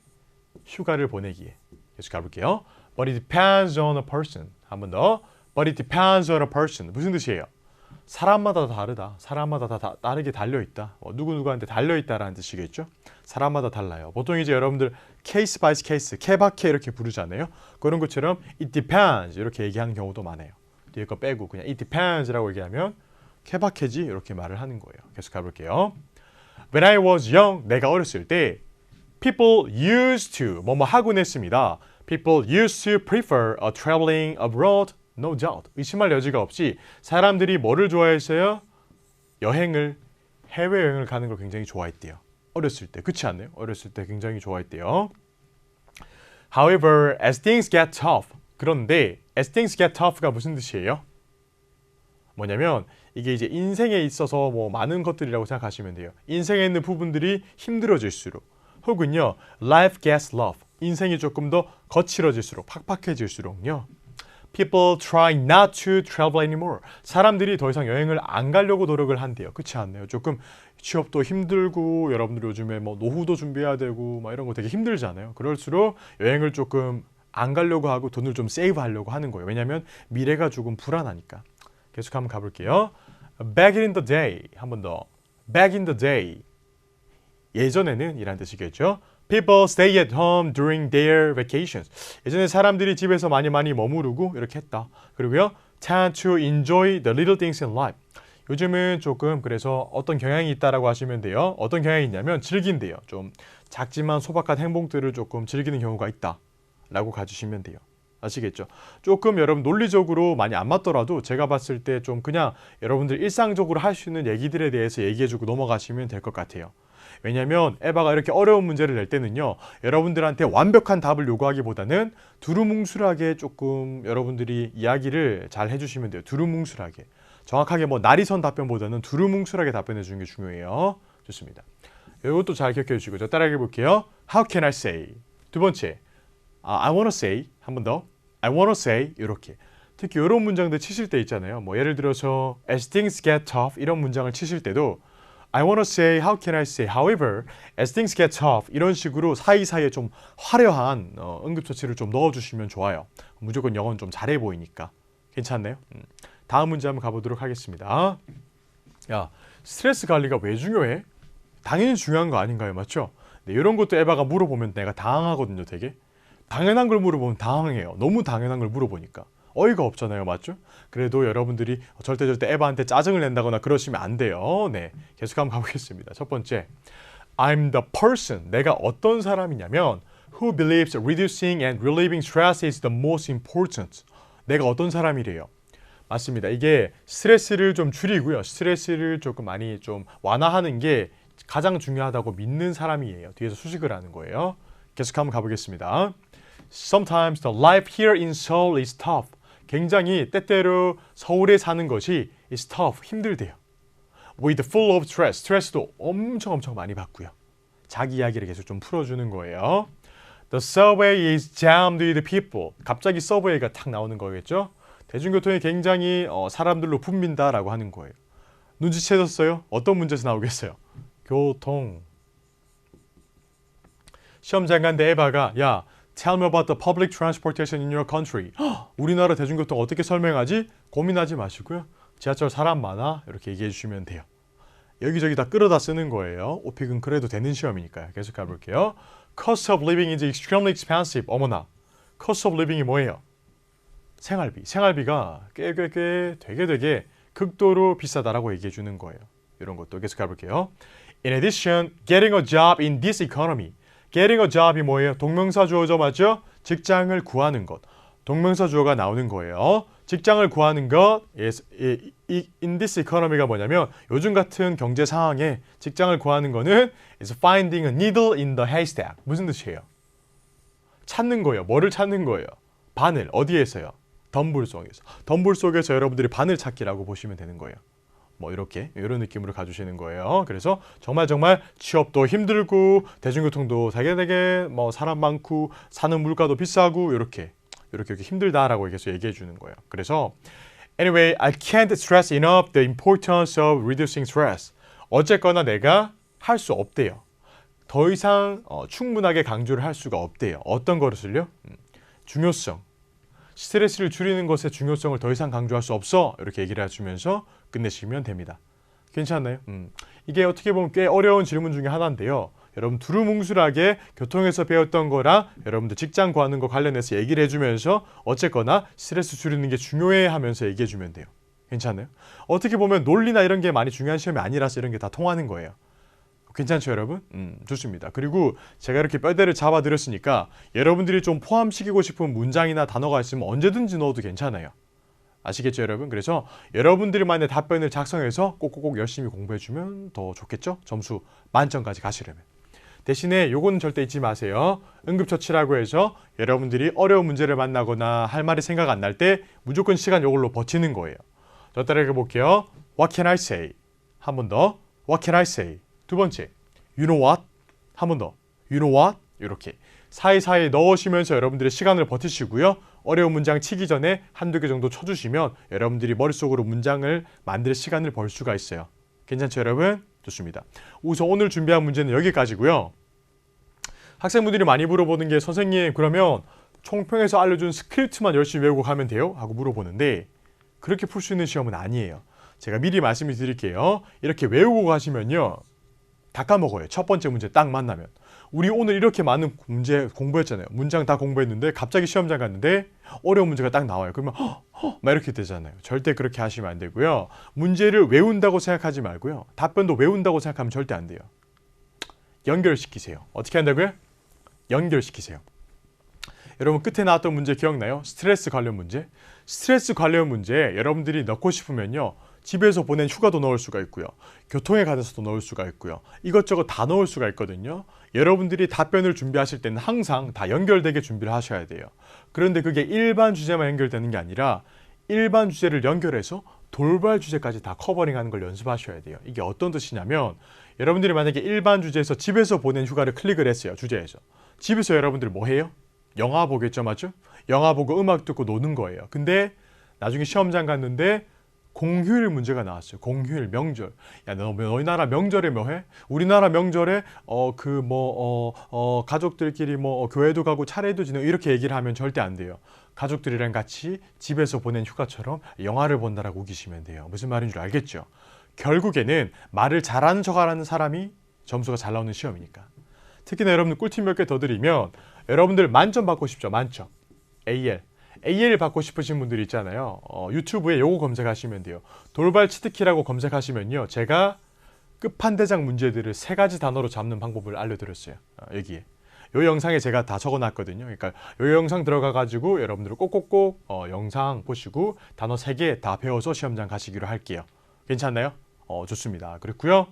휴가를 보내기에. 계속 가볼게요. But it depends on a person. 한 번 더. But it depends on a person. 무슨 뜻이에요? 사람마다 다르다. 사람마다 다 다르게 달려있다. 누구누구한테 달려있다라는 뜻이겠죠? 사람마다 달라요. 보통 이제 여러분들 케이스 바이 케이스, 케바케 이렇게 부르잖아요. 그런 것처럼 it depends 이렇게 얘기하는 경우도 많아요. 뒤에 거 빼고 그냥 it depends라고 얘기하면 케바케지 이렇게 말을 하는 거예요. 계속 가볼게요. When I was young, 내가 어렸을 때 people used to 뭐뭐 하곤 했습니다. People used to prefer traveling abroad. No doubt. 의심할 여지가 없이 사람들이 뭐를 좋아했어요? 여행을, 해외여행을 가는 걸 굉장히 좋아했대요. 어렸을 때. 그렇지 않나요? 어렸을 때 굉장히 좋아했대요. However, as things get tough. 그런데 as things get tough가 무슨 뜻이에요? 뭐냐면 이게 이제 인생에 있어서 뭐 많은 것들이라고 생각하시면 돼요. 인생에 있는 부분들이 힘들어질수록 혹은요 life gets rough. 인생이 조금 더 거칠어질수록 팍팍해질수록요 people try not to travel anymore. 사람들이 더 이상 여행을 안 가려고 노력을 한대요. 그렇지 않나요? 조금 취업도 힘들고 여러분들 요즘에 뭐 노후도 준비해야 되고 막 이런 거 되게 힘들잖아요. 그럴수록 여행을 조금 안 가려고 하고 돈을 좀 세이브하려고 하는 거예요. 왜냐하면 미래가 조금 불안하니까. 계속 한번 가볼게요. Back in the day. 한 번 더. Back in the day. 예전에는 이란 뜻이겠죠. People stay at home during their vacations. 예전에 사람들이 집에서 많이 머무르고 이렇게 했다. 그리고요. Tend to enjoy the little things in life. 요즘은 조금 그래서 어떤 경향이 있다라고 하시면 돼요. 어떤 경향이 있냐면 즐긴대요. 좀 작지만 소박한 행복들을 조금 즐기는 경우가 있다. 라고 가주시면 돼요. 아시겠죠? 조금 여러분 논리적으로 많이 안 맞더라도 제가 봤을 때 좀 그냥 여러분들 일상적으로 할 수 있는 얘기들에 대해서 얘기해주고 넘어가시면 될 것 같아요. 왜냐면 에바가 이렇게 어려운 문제를 낼 때는요. 여러분들한테 완벽한 답을 요구하기보다는 두루뭉술하게 조금 여러분들이 이야기를 잘 해주시면 돼요. 두루뭉술하게. 정확하게 뭐 날이선 답변보다는 두루뭉술하게 답변해 주는 게 중요해요. 좋습니다. 이것도 잘 기억해 주시고 저 따라해 볼게요. How can I say? 두 번째. I wanna say. 한 번 더. I wanna say. 이렇게. 특히 이런 문장들 치실 때 있잖아요. 뭐 예를 들어서 as things get tough 이런 문장을 치실 때도 I wanna say, how can I say, however, as things get tough 이런 식으로 사이사이에 좀 화려한 응급처치를 좀 넣어주시면 좋아요. 무조건 영어는 좀 잘해 보이니까. 괜찮나요? 다음 문제 한번 가보도록 하겠습니다. 야, 스트레스 관리가 왜 중요해? 당연히 중요한 거 아닌가요? 맞죠? 네, 이런 것도 에바가 물어보면 내가 당황하거든요, 되게. 당연한 걸 물어보면 당황해요. 너무 당연한 걸 물어보니까. 어이가 없잖아요. 맞죠? 그래도 여러분들이 절대 에바한테 짜증을 낸다거나 그러시면 안 돼요. 네, 계속 한번 가보겠습니다. 첫 번째, I'm the person. 내가 어떤 사람이냐면 who believes reducing and relieving stress is the most important. 내가 어떤 사람이래요. 맞습니다. 이게 스트레스를 좀 줄이고요. 스트레스를 조금 많이 좀 완화하는 게 가장 중요하다고 믿는 사람이에요. 뒤에서 수식을 하는 거예요. 계속 한번 가보겠습니다. Sometimes the life here in Seoul is tough. 굉장히 때때로 서울에 사는 것이 is tough, 힘들대요. With full of stress, 스트레스도 엄청 많이 받고요. 자기 이야기를 계속 좀 풀어주는 거예요. The subway is jammed with people. 갑자기 서브웨이가 탁 나오는 거겠죠. 대중교통이 굉장히 사람들로 붐빈다라고 하는 거예요. 눈치채셨어요? 어떤 문제에서 나오겠어요? 교통. 시험장 간데 에바가 야, tell me about the public transportation in your country. 우리나라 대중교통 어떻게 설명하지? 고민하지 마시고요. 지하철 사람 많아? 이렇게 얘기해 주시면 돼요. 여기저기 다 끌어다 쓰는 거예요. 오픽은 그래도 되는 시험이니까요. 계속 가볼게요. Cost of living is extremely expensive. 어머나. Cost of living이 뭐예요? 생활비. 생활비가 되게 극도로 비싸다라고 얘기해 주는 거예요. 이런 것도 계속 가볼게요. In addition, getting a job in this economy. Getting a job이 뭐예요? 동명사 주어죠, 맞죠? 직장을 구하는 것. 동명사 주어가 나오는 거예요. 직장을 구하는 것. In this economy가 뭐냐면 요즘 같은 경제 상황에 직장을 구하는 거는 is finding a needle in the haystack. 무슨 뜻이에요? 찾는 거예요. 뭐를 찾는 거예요? 바늘. 어디에서요? 덤불 속에서. 덤불 속에서 여러분들이 바늘 찾기라고 보시면 되는 거예요. 뭐 이렇게 이런 느낌으로 가주시는 거예요. 그래서 정말 취업도 힘들고 대중교통도 되게 뭐 사람 많고 사는 물가도 비싸고 이렇게 힘들다라고 계속 얘기해 주는 거예요. 그래서 anyway, I can't stress enough the importance of reducing stress. 어쨌거나 내가 할 수 없대요. 더 이상 충분하게 강조를 할 수가 없대요. 어떤 것을요? 중요성. 스트레스를 줄이는 것의 중요성을 더 이상 강조할 수 없어. 이렇게 얘기를 해주면서 끝내시면 됩니다. 괜찮나요? 이게 어떻게 보면 꽤 어려운 질문 중에 하나인데요. 여러분 두루뭉술하게 교통에서 배웠던 거랑 여러분들 직장 구하는 거 관련해서 얘기를 해주면서 어쨌거나 스트레스 줄이는 게 중요해 하면서 얘기해주면 돼요. 괜찮아요? 어떻게 보면 논리나 이런 게 많이 중요한 시험이 아니라서 이런 게 다 통하는 거예요. 괜찮죠, 여러분? 좋습니다. 그리고 제가 이렇게 뼈대를 잡아드렸으니까 여러분들이 좀 포함시키고 싶은 문장이나 단어가 있으면 언제든지 넣어도 괜찮아요. 아시겠죠, 여러분? 그래서 여러분들만의 답변을 작성해서 꼭꼭 열심히 공부해주면 더 좋겠죠? 점수 만점까지 가시려면. 대신에 요거는 절대 잊지 마세요. 응급처치라고 해서 여러분들이 어려운 문제를 만나거나 할 말이 생각 안 날 때 무조건 시간 요걸로 버티는 거예요. 저 따라해 볼게요. What can I say? 한 번 더. What can I say? 두 번째, you know what? 한 번 더, you know what? 이렇게 사이사이 넣으시면서 여러분들의 시간을 버티시고요. 어려운 문장 치기 전에 한두 개 정도 쳐주시면 여러분들이 머릿속으로 문장을 만들 시간을 벌 수가 있어요. 괜찮죠, 여러분? 좋습니다. 우선 오늘 준비한 문제는 여기까지고요. 학생분들이 많이 물어보는 게 선생님 그러면 총평에서 알려준 스크립트만 열심히 외우고 가면 돼요? 하고 물어보는데 그렇게 풀 수 있는 시험은 아니에요. 제가 미리 말씀을 드릴게요. 이렇게 외우고 가시면요. 다 까먹어요. 첫 번째 문제 딱 만나면. 우리 오늘 이렇게 많은 문제 공부했잖아요. 문장 다 공부했는데 갑자기 시험장 갔는데 어려운 문제가 딱 나와요. 그러면 막 이렇게 되잖아요. 절대 그렇게 하시면 안 되고요. 문제를 외운다고 생각하지 말고요. 답변도 외운다고 생각하면 절대 안 돼요. 연결시키세요. 어떻게 한다고요? 연결시키세요. 여러분 끝에 나왔던 문제 기억나요? 스트레스 관련 문제. 스트레스 관련 문제 여러분들이 넣고 싶으면요. 집에서 보낸 휴가도 넣을 수가 있고요. 교통에 관해서도 넣을 수가 있고요. 이것저것 다 넣을 수가 있거든요. 여러분들이 답변을 준비하실 때는 항상 다 연결되게 준비를 하셔야 돼요. 그런데 그게 일반 주제만 연결되는 게 아니라 일반 주제를 연결해서 돌발 주제까지 다 커버링하는 걸 연습하셔야 돼요. 이게 어떤 뜻이냐면 여러분들이 만약에 일반 주제에서 집에서 보낸 휴가를 클릭을 했어요. 주제에서. 집에서 여러분들 뭐 해요? 영화 보겠죠, 맞죠? 영화 보고 음악 듣고 노는 거예요. 근데 나중에 시험장 갔는데 공휴일 문제가 나왔어요. 공휴일, 명절. 야, 너희 나라 명절에 뭐 해? 우리나라 명절에 가족들끼리 교회도 가고 차례도 지내고 이렇게 얘기를 하면 절대 안 돼요. 가족들이랑 같이 집에서 보낸 휴가처럼 영화를 본다라고 우기시면 돼요. 무슨 말인 줄 알겠죠? 결국에는 말을 잘하는 척하는 사람이 점수가 잘 나오는 시험이니까. 특히나 여러분들 꿀팁 몇 개 더 드리면 여러분들 만점 받고 싶죠? 만점. AL 받고 싶으신 분들이 있잖아요. 유튜브에 요거 검색하시면 돼요. 돌발 치트키라고 검색하시면요. 제가 끝판대장 문제들을 3가지 단어로 잡는 방법을 알려드렸어요. 여기에. 요 영상에 제가 다 적어놨거든요. 그러니까 요 영상 들어가가지고 여러분들 꼭꼭꼭 영상 보시고 단어 3개 다 배워서 시험장 가시기로 할게요. 괜찮나요? 좋습니다. 그렇고요.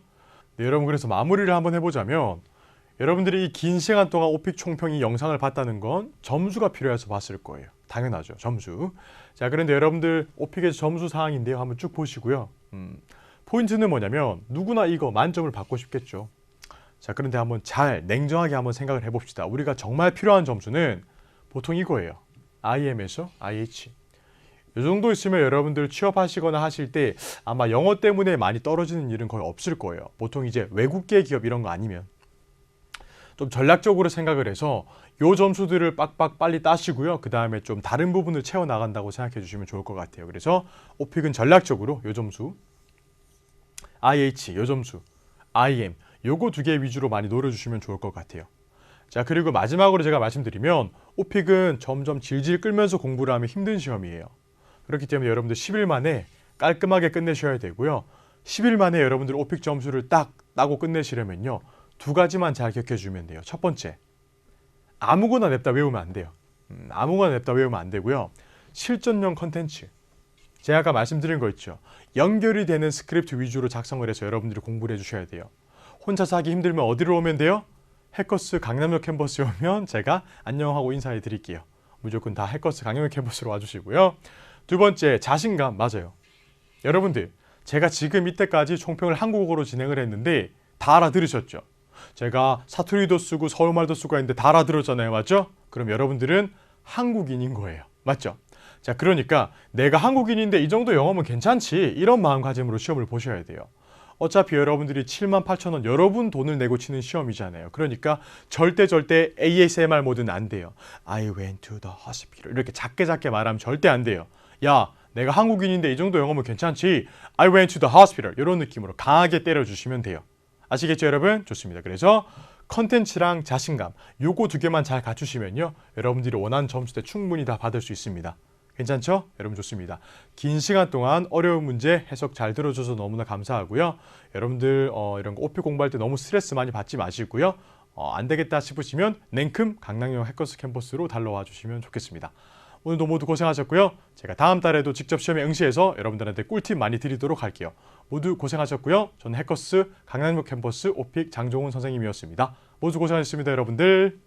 네, 여러분 그래서 마무리를 한번 해보자면 여러분들이 이 긴 시간 동안 오픽 총평 이 영상을 봤다는 건 점수가 필요해서 봤을 거예요. 당연하죠. 점수. 자, 그런데 여러분들 오픽의 점수 사항인데요. 한번 쭉 보시고요. 포인트는 뭐냐면 누구나 이거 만점을 받고 싶겠죠. 자, 그런데 한번 잘 냉정하게 한번 생각을 해봅시다. 우리가 정말 필요한 점수는 보통 이거예요. IM에서 IH. 이 정도 있으면 여러분들 취업하시거나 하실 때 아마 영어 때문에 많이 떨어지는 일은 거의 없을 거예요. 보통 이제 외국계 기업 이런 거 아니면. 좀 전략적으로 생각을 해서 요 점수들을 빡빡 빨리 따시고요. 그 다음에 좀 다른 부분을 채워 나간다고 생각해 주시면 좋을 것 같아요. 그래서 오픽은 전략적으로 요 점수, IH 요 점수, IM 요거 두 개 위주로 많이 노려주시면 좋을 것 같아요. 자, 그리고 마지막으로 제가 말씀드리면 오픽은 점점 질질 끌면서 공부를 하면 힘든 시험이에요. 그렇기 때문에 여러분들 10일 만에 깔끔하게 끝내셔야 되고요. 10일 만에 여러분들 오픽 점수를 딱 따고 끝내시려면요. 두 가지만 잘 기억해 주면 돼요. 첫 번째, 아무거나 냅다 외우면 안 돼요. 아무거나 냅다 외우면 안 되고요. 실전용 컨텐츠. 제가 아까 말씀드린 거 있죠. 연결이 되는 스크립트 위주로 작성을 해서 여러분들이 공부를 해주셔야 돼요. 혼자서 하기 힘들면 어디로 오면 돼요? 해커스 강남역 캠퍼스에 오면 제가 안녕하고 인사해 드릴게요. 무조건 다 해커스 강남역 캠퍼스로 와주시고요. 두 번째, 자신감. 맞아요. 여러분들, 제가 지금 이때까지 총평을 한국어로 진행을 했는데 다 알아들으셨죠? 제가 사투리도 쓰고 서울말도 쓰고 했는데 다 알아들었잖아요. 맞죠? 그럼 여러분들은 한국인인 거예요. 맞죠? 자, 그러니까 내가 한국인인데 이 정도 영어면 괜찮지. 이런 마음가짐으로 시험을 보셔야 돼요. 어차피 여러분들이 78,000원 여러분 돈을 내고 치는 시험이잖아요. 그러니까 절대 ASMR 모드는 안 돼요. I went to the hospital. 이렇게 작게 말하면 절대 안 돼요. 야, 내가 한국인인데 이 정도 영어면 괜찮지. I went to the hospital. 이런 느낌으로 강하게 때려주시면 돼요. 아시겠죠, 여러분? 좋습니다. 그래서 컨텐츠랑 자신감 요거 두 개만 잘 갖추시면요. 여러분들이 원하는 점수대 충분히 다 받을 수 있습니다. 괜찮죠? 여러분 좋습니다. 긴 시간 동안 어려운 문제 해석 잘 들어줘서 너무나 감사하고요. 여러분들 이런 거 오픽 공부할 때 너무 스트레스 많이 받지 마시고요. 안 되겠다 싶으시면 냉큼 강남역 해커스 캠퍼스로 달러와 주시면 좋겠습니다. 오늘도 모두 고생하셨고요. 제가 다음 달에도 직접 시험에 응시해서 여러분들한테 꿀팁 많이 드리도록 할게요. 모두 고생하셨고요. 저는 해커스 강남역 캠퍼스 오픽 장종훈 선생님이었습니다. 모두 고생하셨습니다, 여러분들.